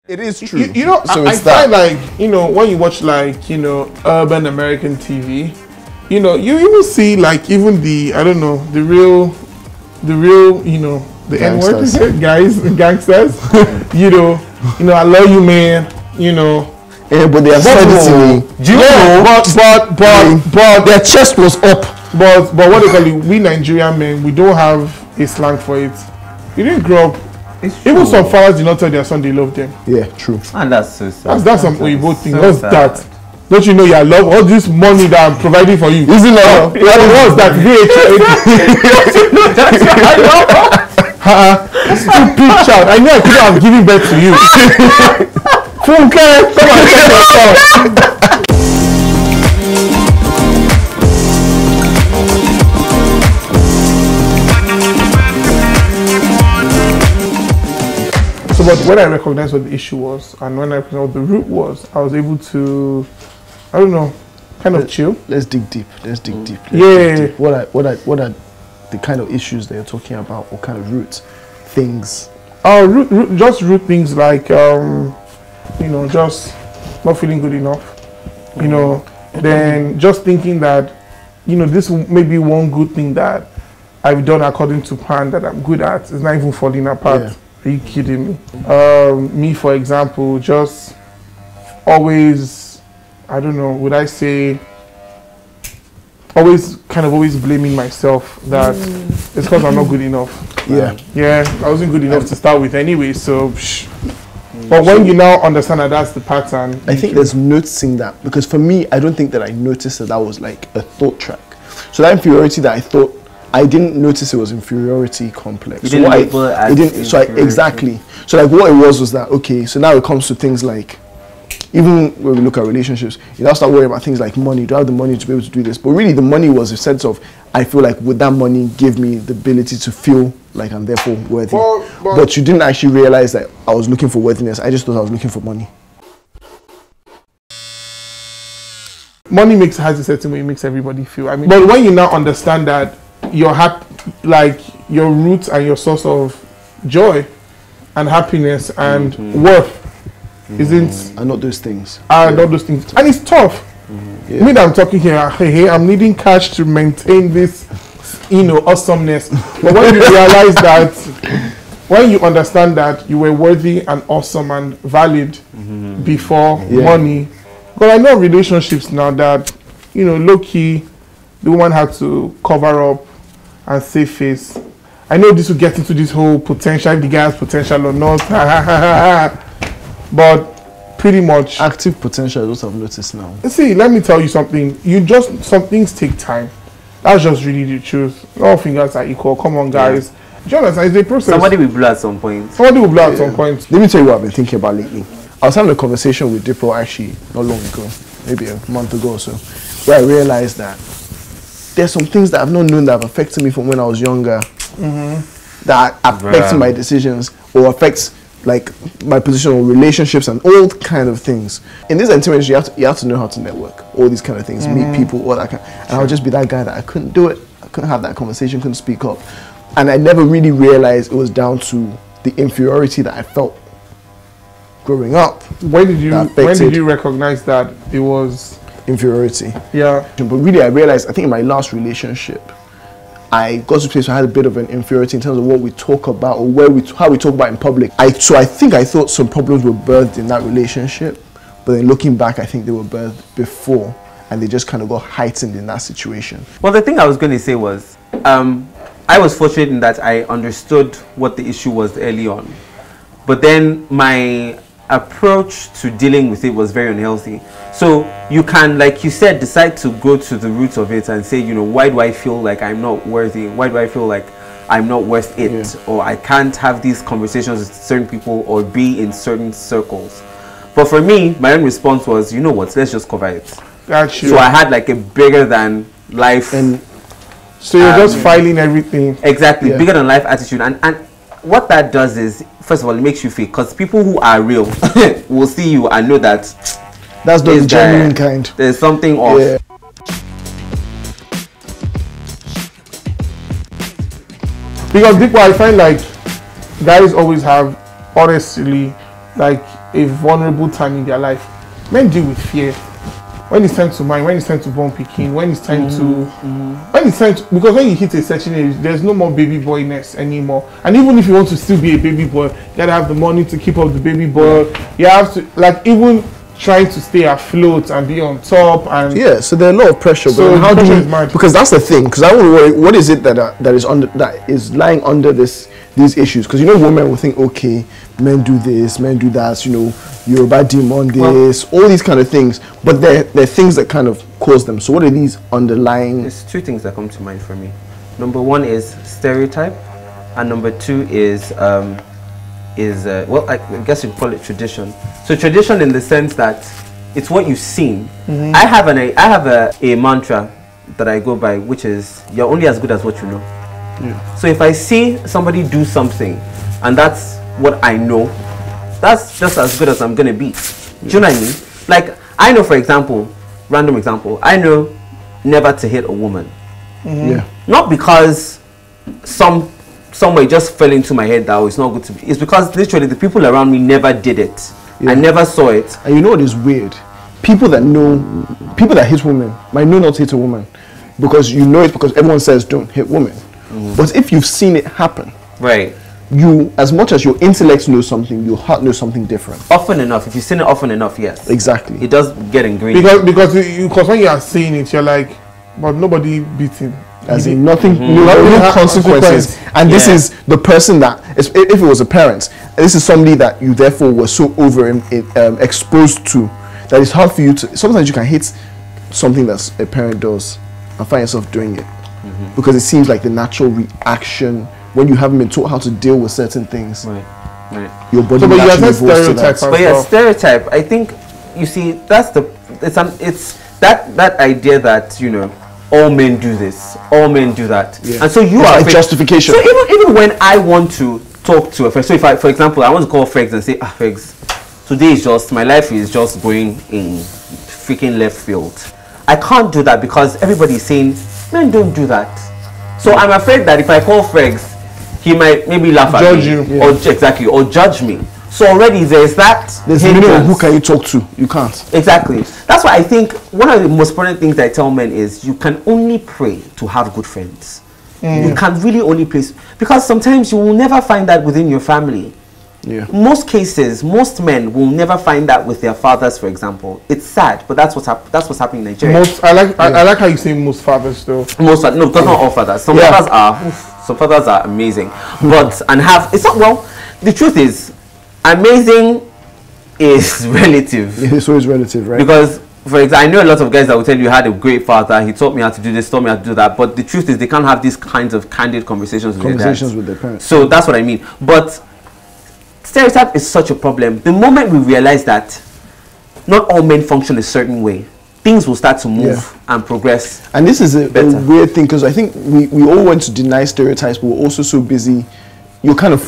It is true. You know, so I find like, you know, when you watch like, you know, urban American TV, you know, you will see like even the, I don't know, the real, you know, the N-word guys, gangsters, you know, I love you, man, you know. Yeah, but they have said it to me. Do you know? But their chest was up. But what they call it, we Nigerian men, we don't have a slang for it. You didn't grow up. Even some fathers did not tell their son they love them. Yeah, true. And that's so sad. That's some Oyibo thing. What's that? Don't you know you love all this money that I'm providing for you? Isn't it? What's that? Don't you know that's what I love? Stupid child. I knew I couldn't have given birth to you. Funke, come and get yourself. But when I recognized what the issue was and when I recognized what the root was, I was able to, I don't know, kind of chill. Let's dig deep. Let's dig deep. Dig deep. What are the kind of issues that you're talking about? What kind of root things? Just root things like, you know, just not feeling good enough. You know, then just thinking that, you know, this may be one good thing that I've done according to plan that I'm good at. It's not even falling apart. Yeah. Are you kidding me? Me, for example, just always, I don't know, would I say, always blaming myself that it's because I'm not good enough. Yeah, I wasn't good enough to start with anyway, so. But when you now understand that that's the pattern. I think there's noticing that, because for me, I don't think that I noticed that was like a thought track. So that inferiority that I thought, I didn't notice it was inferiority complex. Exactly. So like what it was that, okay, so now it comes to things like, even when we look at relationships, you now start worrying about things like money. Do I have the money to be able to do this? But really the money was a sense of, I feel like would that money give me the ability to feel like I'm therefore worthy? But you didn't actually realize that I was looking for worthiness. I just thought I was looking for money. Money has a certain way it makes everybody feel. I mean, but when you now understand that your like your roots and your source of joy and happiness and worth isn't are not those things. Not those things, and it's tough. Me that I'm talking here, hey, I'm needing cash to maintain this, you know, awesomeness. But when you realize that, when you understand that you were worthy and awesome and valid before money, because I know relationships now that, you know, low key, the woman had to cover up and save face. I know this will get into this whole potential, if the guy has potential or not, but pretty much active potential. Those I've noticed now. See, let me tell you something. Some things take time. That's just really the truth. All fingers are equal. Come on, guys. Do you understand? It's a process. Somebody will blow at some point. Somebody will blow at some point. Let me tell you what I've been thinking about lately. I was having a conversation with Diipo actually not long ago, maybe a month ago or so, where I realized that there's some things that I've not known that have affected me from when I was younger, that affects my decisions or affects like my position on relationships and all kind of things. In this intimacy, you have to know how to network, all these kind of things, meet people, all that kind. And I'll just be that guy that I couldn't do it, I couldn't have that conversation, couldn't speak up, and I never really realized it was down to the inferiority that I felt growing up. When did you recognize that it was inferiority? Yeah. But really, I realized, I think in my last relationship, I got to a place where I had a bit of an inferiority in terms of what we talk about or how we talk about in public. So I think I thought some problems were birthed in that relationship, but then looking back, I think they were birthed before, and they just kind of got heightened in that situation. Well, the thing I was going to say was, I was fortunate in that I understood what the issue was early on, but then my approach to dealing with it was very unhealthy. So you can, like you said, decide to go to the roots of it and say, you know, why do I feel like I'm not worthy? Why do I feel like I'm not worth it? Or I can't have these conversations with certain people or be in certain circles. But for me, my own response was, you know what, let's just cover it. Gotcha. So I had like a bigger than life. And so you're just filing everything. Exactly, bigger than life attitude. And what that does is, first of all, it makes you fake, because people who are real will see you and know that that's the genuine kind. There's something off. Yeah. Because Diipo, I find like guys always have, honestly, like a vulnerable time in their life, men deal with fear. When it's time to mind, when it's time to born picking, when it's time because when you hit a certain age, there's no more baby boyness anymore. And even if you want to still be a baby boy, you gotta have the money to keep up the baby boy. You have to, like, even trying to stay afloat and be on top. And yeah, so there's a lot of pressure. So but how do you? mad. Because that's the thing. Because I wonder what is it that is lying under these issues? Because women will think, okay, men do this, men do that. You're about demon this, all these kind of things. But they're things that kind of cause them. So what are these underlying? There's two things that come to mind for me. Number one is stereotype, and number two is well, I guess you'd call it tradition. So tradition in the sense that it's what you've seen. I have a mantra that I go by, which is you're only as good as what you know. Yeah. So if I see somebody do something and that's what I know, that's just as good as I'm gonna be. Do you know what I mean? Like, I know, for example, random example, I know never to hit a woman. Yeah. Not because somewhere just fell into my head that it's not good to be. It's because literally the people around me never did it. Yeah. I never saw it. And you know what is weird? People that hit women might know not to hit a woman because it's because everyone says don't hit women. But if you've seen it happen, right? You, as much as your intellect knows something, your heart knows something different. Often enough, if you've seen it often enough, yes. Exactly. It does get ingrained. Because when you are seeing it, you're like, but nobody beat him. As in nothing, no consequences. And this is the person that, if it was a parent, this is somebody that you therefore were so exposed to that it's hard for you to. Sometimes you can hate something that a parent does and find yourself doing it because it seems like the natural reaction when you haven't been taught how to deal with certain things. Right. Your body naturally evolves to that. But yeah, stereotype. I think you see it's that idea that all men do this, all men do that, and so you are like justification. So even when I want to talk to a friend, so if I, for example, I want to call Fregz and say, Fregz, today is just my life is just going in freaking left field. I can't do that because everybody is saying men don't do that. So I'm afraid that if I call Fregz, he might maybe laugh at me, or judge me. So already there's minimum who can you talk to? You can't. Exactly. That's why I think one of the most important things I tell men is you can only pray to have good friends. You can really only pray because sometimes you will never find that within your family. Yeah. Most cases, most men will never find that with their fathers, for example. It's sad, but that's what's happening in Nigeria. I like how you say most fathers though. No, that's not all fathers. Some fathers are amazing, but it's not well. The truth is, amazing is relative. It's always relative, right? Because, for example, I know a lot of guys that will tell you had a great father, he taught me how to do this, taught me how to do that, but the truth is they can't have these kinds of candid conversations with their parents. So that's what I mean. But stereotype is such a problem. The moment we realize that not all men function a certain way, things will start to move and progress. And this is a weird thing because I think we all want to deny stereotypes, but we're also so busy. You're kind of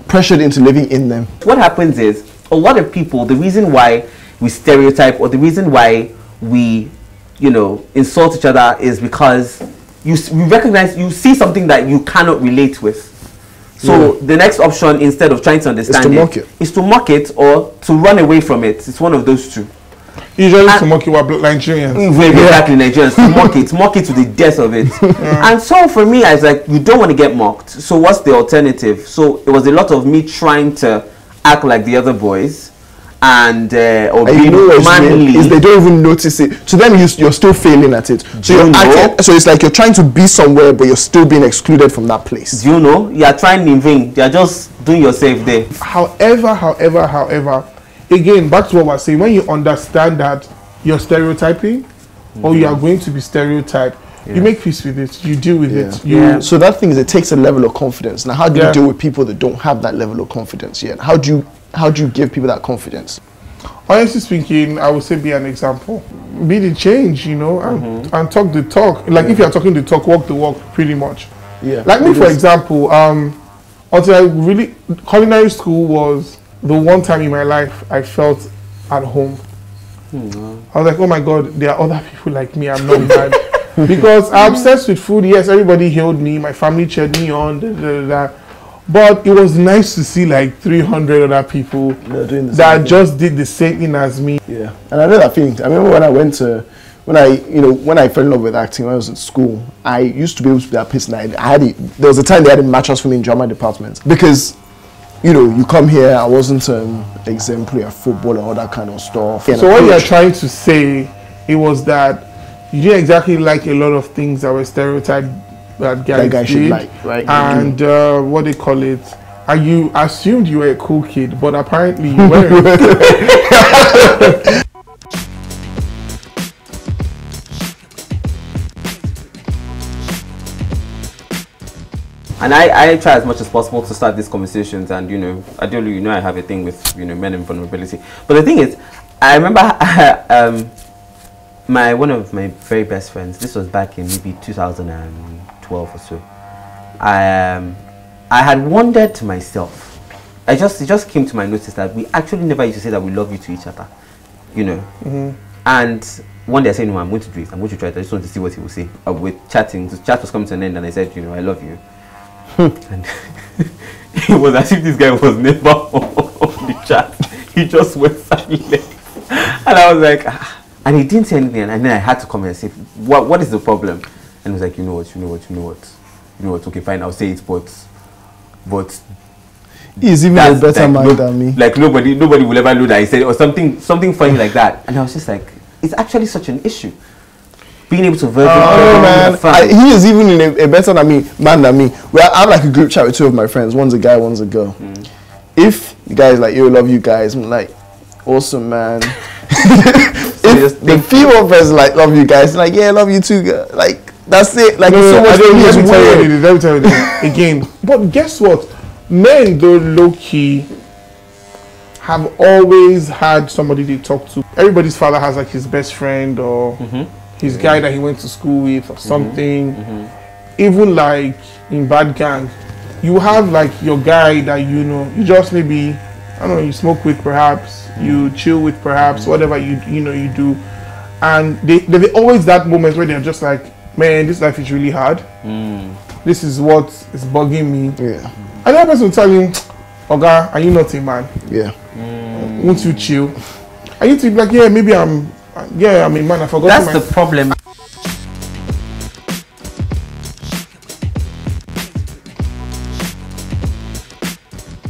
pressured into living in them. What happens is a lot of people, the reason why we stereotype or the reason why we insult each other is because you see something that you cannot relate with. So the next option, instead of trying to understand is to mock it or to run away from it. It's one of those two. Usually to mock it with Nigerians. Exactly, Nigerians. To mock it to the death of it. And so for me, I was like, you don't want to get mocked. So what's the alternative? So it was a lot of me trying to act like the other boys and being manly. Is they don't even notice it. To them, you're still failing at it. So so it's like you're trying to be somewhere, but you're still being excluded from that place. Do you know? You're trying in vain. You're just doing yourself there. However, again, back to what we're saying, when you understand that you're stereotyping or you are going to be stereotyped, you make peace with it. You deal with it. So that thing is, it takes a level of confidence. Now, how do you deal with people that don't have that level of confidence yet? How do you give people that confidence? Honestly speaking, I would say be an example. Be the change, and talk the talk. Like if you're talking the talk, walk the walk, pretty much. Yeah. Like me, for example, until I really, culinary school was the one time in my life I felt at home. I was like, oh my God, there are other people like me. I'm not mad. Because I'm obsessed with food. Yes, everybody hailed me. My family cheered me on. But it was nice to see like 300 other people doing the that same just did the same thing as me. Yeah, and I know that feeling. I remember when I fell in love with acting when I was at school, I used to be able to be that person. There was a time they had a mattress for me in drama department because, you come here, I wasn't exemplary at football and all that kind of stuff. So what you're trying to say, it was that you didn't exactly like a lot of things that were stereotyped that guys should did, like, right? And what they call it, and you assumed you were a cool kid, but apparently you weren't. And I try as much as possible to start these conversations, and Adeolu, I have a thing with men in vulnerability. But the thing is, I remember one of my very best friends. This was back in maybe 2012 or so. I had wondered to myself. It just came to my notice that we actually never used to say that we love you to each other, And one day I said, no, I'm going to do it. I'm going to try it. I just want to see what he will say. With chatting, the chat was coming to an end, and I said, I love you. And it was as if this guy was never on the chat. He just went silent. And I was like, and he didn't say anything. And then I had to come and say, what is the problem? And he was like, you know what, okay, fine, I'll say it, but he's even a better man than me. Like nobody will ever know that he said it, or something funny like that. And I was just like, it's actually such an issue. Being able to verbally man, he is even in a better man than me. Well, I have like a group chat with two of my friends. One's a guy, one's a girl. If the guy is like, yo, love you guys, I'm like, awesome, man. If the female friends like, love you guys, like, yeah, love you too, girl. Like, that's it. Like, it's so much. Let me tell you this again. But guess what? Men, though low-key, have always had somebody they talk to. Everybody's father has like his best friend or his guy that he went to school with or something. Even like in bad gang, you have like your guy that you just maybe, I don't know, you smoke with perhaps, you chill with perhaps, whatever you do. And there's always that moment where they're just like, man, this life is really hard. This is what is bugging me. Yeah. And that person will tell you, Oga, are you not a man? Yeah. Won't you chill? And you to be like, yeah, maybe I'm a man, I forgot. That's the problem.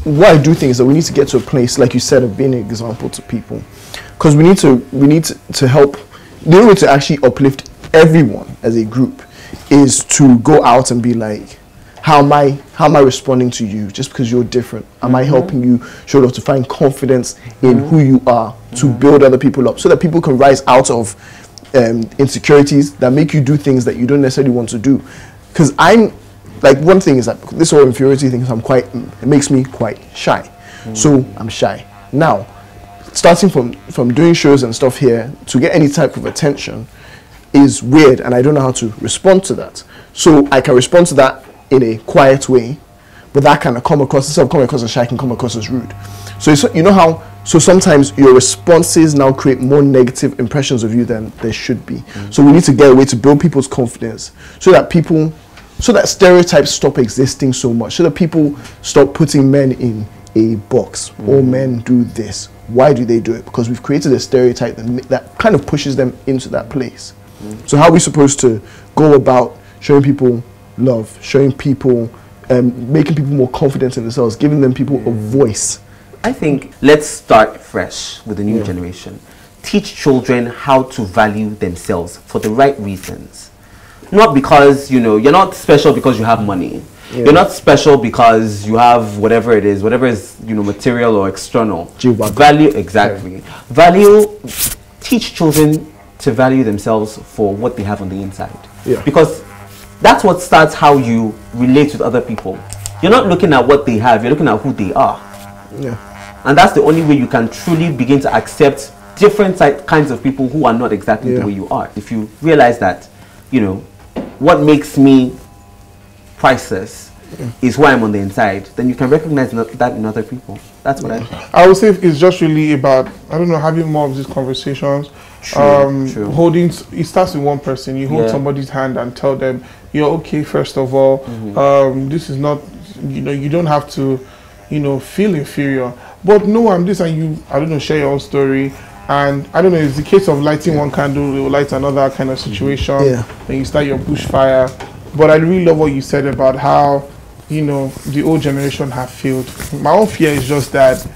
What I do think is that we need to get to a place, like you said, of being an example to people, because we need to help. The only way to actually uplift everyone as a group is to go out and be like, how am I responding to you just because you're different? Am I helping you sort of to find confidence in who you are, to build other people up, so that people can rise out of insecurities that make you do things that you don't necessarily want to do? Because I'm like, one thing is that this whole inferiority thing, it makes me quite shy. So I'm shy. Now, starting from doing shows and stuff here to get any type of attention is weird, and I don't know how to respond to that. So I can respond to that in a quiet way, but that can come across, instead of coming across as shy, can come across as rude. So so sometimes your responses now create more negative impressions of you than there should be. So we need to get a way to build people's confidence so that stereotypes stop existing so much, so that people stop putting men in a box. All men do this. Why do they do it? Because we've created a stereotype that kind of pushes them into that place. So how are we supposed to go about showing people love, showing people, making people more confident in themselves, giving them people a voice? I think let's start fresh with the new generation. Teach children how to value themselves for the right reasons. Not because, you're not special because you have money. Yeah. You're not special because you have whatever it is, material or external. Value, exactly. Teach children to value themselves for what they have on the inside. Yeah. Because that's what starts how you relate with other people. You're not looking at what they have, you're looking at who they are. Yeah. And that's the only way you can truly begin to accept different kinds of people who are not exactly the way you are. If you realize that, what makes me priceless is who I am on the inside, then you can recognize that in other people. That's what I would say it's just really about, having more of these conversations. True. It starts with one person. You hold somebody's hand and tell them, you're okay, first of all. This is not you don't have to, feel inferior. But no, I'm this, and you, I don't know, share your own story. And I don't know, it's the case of lighting one candle, it will light another kind of situation. Yeah. Then you start your bushfire. But I really love what you said about how, the old generation have failed. My own fear is just that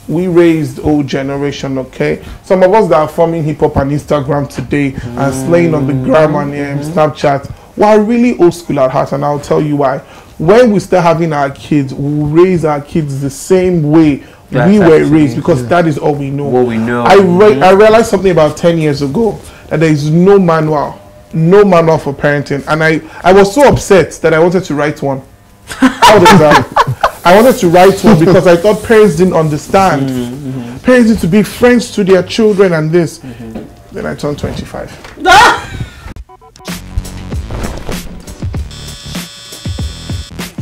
we raised old generation, okay? Some of us that are forming hip hop and Instagram today and slaying on the gram and Snapchat, we're really old school at heart, and I'll tell you why. When we start having our kids, we'll raise our kids the same way we were raised, because that is all we know. What we know. I realized something about 10 years ago, that there is no manual for parenting, and I was so upset that I wanted to write one. How does that? I wanted to write one because I thought parents didn't understand. Parents need to be friends to their children and this. Then I turned 25.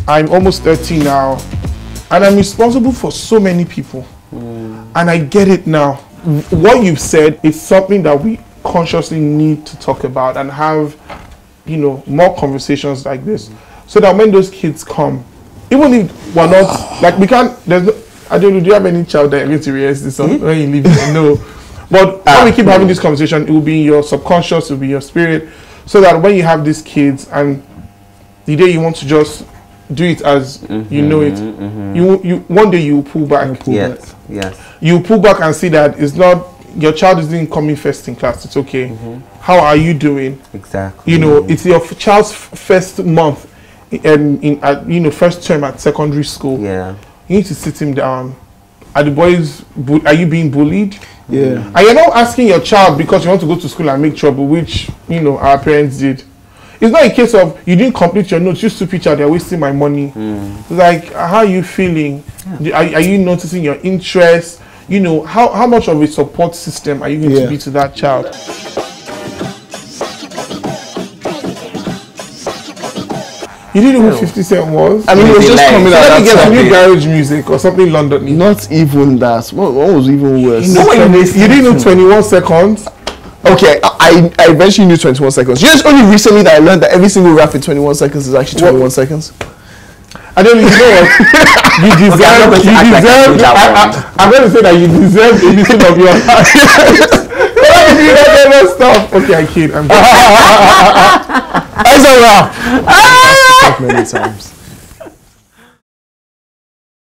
I'm almost 30 now, and I'm responsible for so many people. And I get it now. What you've said is something that we consciously need to talk about and have, more conversations like this, so that when those kids come, even if we're not, like, we can't, Adeolu, do you have any child that you're going to realize this when you leave? No. But when we keep having this conversation, it will be in your subconscious, it will be your spirit, so that when you have these kids and the day you want to just do it as you know it, you one day you pull back. Yes. You pull back and see that it's not, your child isn't coming first in class. It's okay. How are you doing? Exactly. It's your child's first month in first term at secondary school. Yeah. You need to sit him down. Are the boys? Are you being bullied? Yeah. And you're not asking your child because you want to go to school and make trouble, which our parents did. It's not a case of you didn't complete your notes, you stupid child, they're wasting my money. Like, how are you feeling? Are you noticing your interest? How much of a support system are you going to be to that child? You didn't know who 50 Cent was? I mean, it was just coming out. Let me get some new garage music or something London. Not even that. What was even worse? You didn't know 21 Seconds? Okay, I eventually knew 21 Seconds. You know, it's only recently that I learned that every single rap in 21 Seconds is actually 21 seconds. I don't know, you know what? You deserve, I'm going to say that you deserve the listen of your heart. Stop. Okay, I kid. I'm It's a rap. Many times.